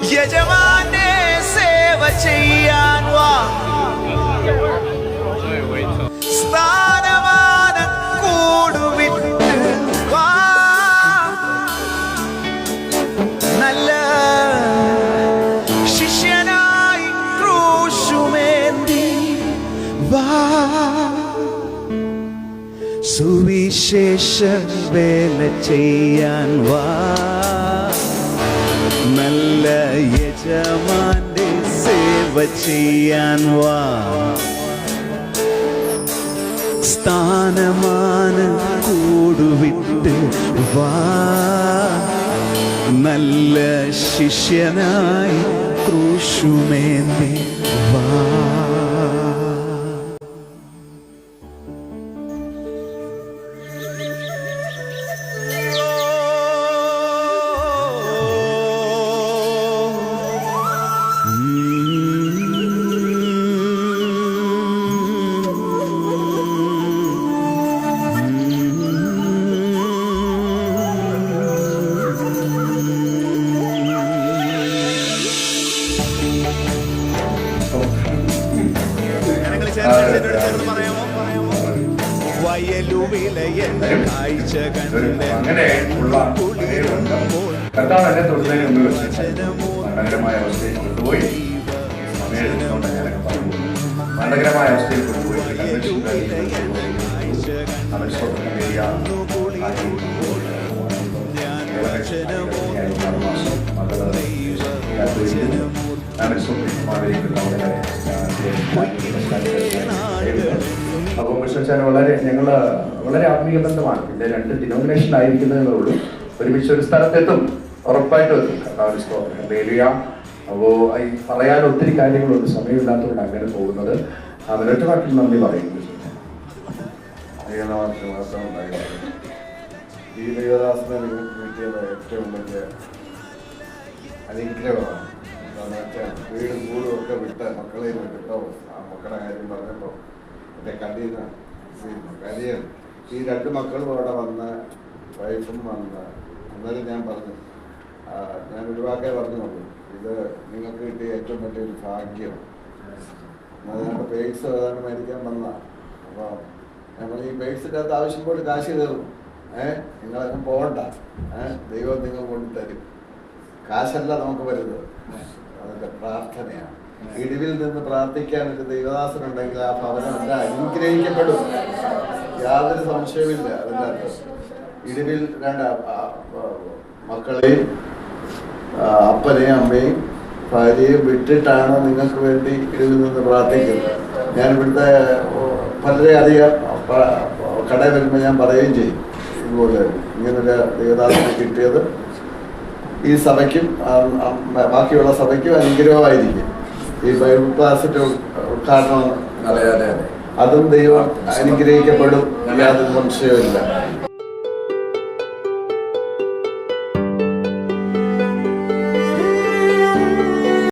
യജമാനെ സേവ ചെയ്യാൻ വാ, സ്ഥാനമാന കൂടുവിട്ട് വാ, നല്ല ശിഷ്യനായി ക്രൂശുമേന്തി വാ, സുവിശേഷ വേല ചെയ്യാൻ വാ, നല്ല യജമാന്റെ സേവ ചെയ്യാൻ വാ, സ്ഥാനമാന കൂടുവിട്ട് വാ, നല്ല ശിഷ്യനായി ക്രൂശുമേന്തി വാ. അങ്ങനെയുള്ള കർത്താവ് എന്നെ തൊഴിലിന് മുമ്പ് മരണകരമായ അവസ്ഥയിൽ കൊണ്ടുപോയി സമയം എടുത്തുകൊണ്ട് ഞാനൊക്കെ പറഞ്ഞു മരണകരമായ അവസ്ഥയിൽ കൊണ്ടുപോയി അപ്പോൾ മിസ്റ്റർ വളരെ ഞങ്ങൾ വളരെ ആത്മീയ ബന്ധമാണ്. പിന്നെ 2 ഡിനോമിനേഷൻ ആയിരിക്കുന്നതിനുള്ളൂ. ഒരുമിച്ച് ഒരു സ്ഥലത്തെത്തും, ഉറപ്പായിട്ടും എത്തും. അപ്പോൾ ഈ പറയാൻ ഒത്തിരി കാര്യങ്ങളുണ്ട്, സമയമില്ലാത്തതുകൊണ്ട് അങ്ങനെ പോകുന്നത്. ഒറ്റ വാക്കിൽ നന്ദി പറയുന്നു. ഈ ദൈവദാസനെ കിട്ടിയത് ഏറ്റവും വലിയ അനുഗ്രഹമാണ്. എന്താണെന്ന് വെച്ചാൽ വീടും കൂടും ഒക്കെ വിട്ട് മക്കളെയും വിട്ടോ ആ മക്കളുടെ കാര്യം പറഞ്ഞപ്പോൾ എൻ്റെ കടീന്ന് കാര്യം ഈ 2 മക്കളും അവിടെ വന്ന് വൈഫും വന്ന് എന്നാലും ഞാൻ പറഞ്ഞു, ഞാൻ ഒരു വാക്കേ പറഞ്ഞുള്ളൂ, ഇത് നിങ്ങൾക്ക് കിട്ടിയ ഏറ്റവും വലിയൊരു ഭാഗ്യം. അതുകൊണ്ട് പേഴ്സ് ഏതാണ്ട് മേടിക്കാൻ വന്നതാണ്. അപ്പോൾ നമ്മൾ ഈ പേഴ്സിൻ്റെ അകത്ത് ആവശ്യം പോലെ കാശ് കയറും. നിങ്ങളൊന്നും പോകണ്ട, ദൈവം നിങ്ങൾ കൊണ്ടുതരും. കാശല്ല നമുക്ക് വരുന്നത്, അതിൻ്റെ പ്രാർത്ഥനയാണ്. ഇടിവിൽ നിന്ന് പ്രാർത്ഥിക്കാൻ ഒരു ദൈവദാസനുണ്ടെങ്കിൽ ആ ഭവനം എല്ലാം അനുഗ്രഹിക്കപ്പെടും, യാതൊരു സംശയമില്ല. അതിൻ്റെ അകത്ത് ഇടിവിൽ 2 മക്കളെയും അപ്പനെയും അമ്മയും ഭാര്യയും വിട്ടിട്ടാണ് നിങ്ങൾക്ക് വേണ്ടി ഇടിവിൽ നിന്ന് പ്രാർത്ഥിക്കുന്നത്. ഞാൻ ഇവിടുത്തെ വളരെ അധികം കടയിൽ വരുമ്പോൾ ഞാൻ പറയുകയും ചെയ്യും, ഇതുപോലെ ഇങ്ങനൊരു ദൈവദാസനെ കിട്ടിയത് ഈ സഭയ്ക്കും ബാക്കിയുള്ള സഭയ്ക്കും അനുഗ്രഹമായിരിക്കും. ഈ ബൈബിൾ ക്ലാസിന്റെ ഉദ്ഘാടനം അതും ദൈവം അനുഗ്രഹിക്കപ്പെടും, യാതൊരു സംശയമില്ല.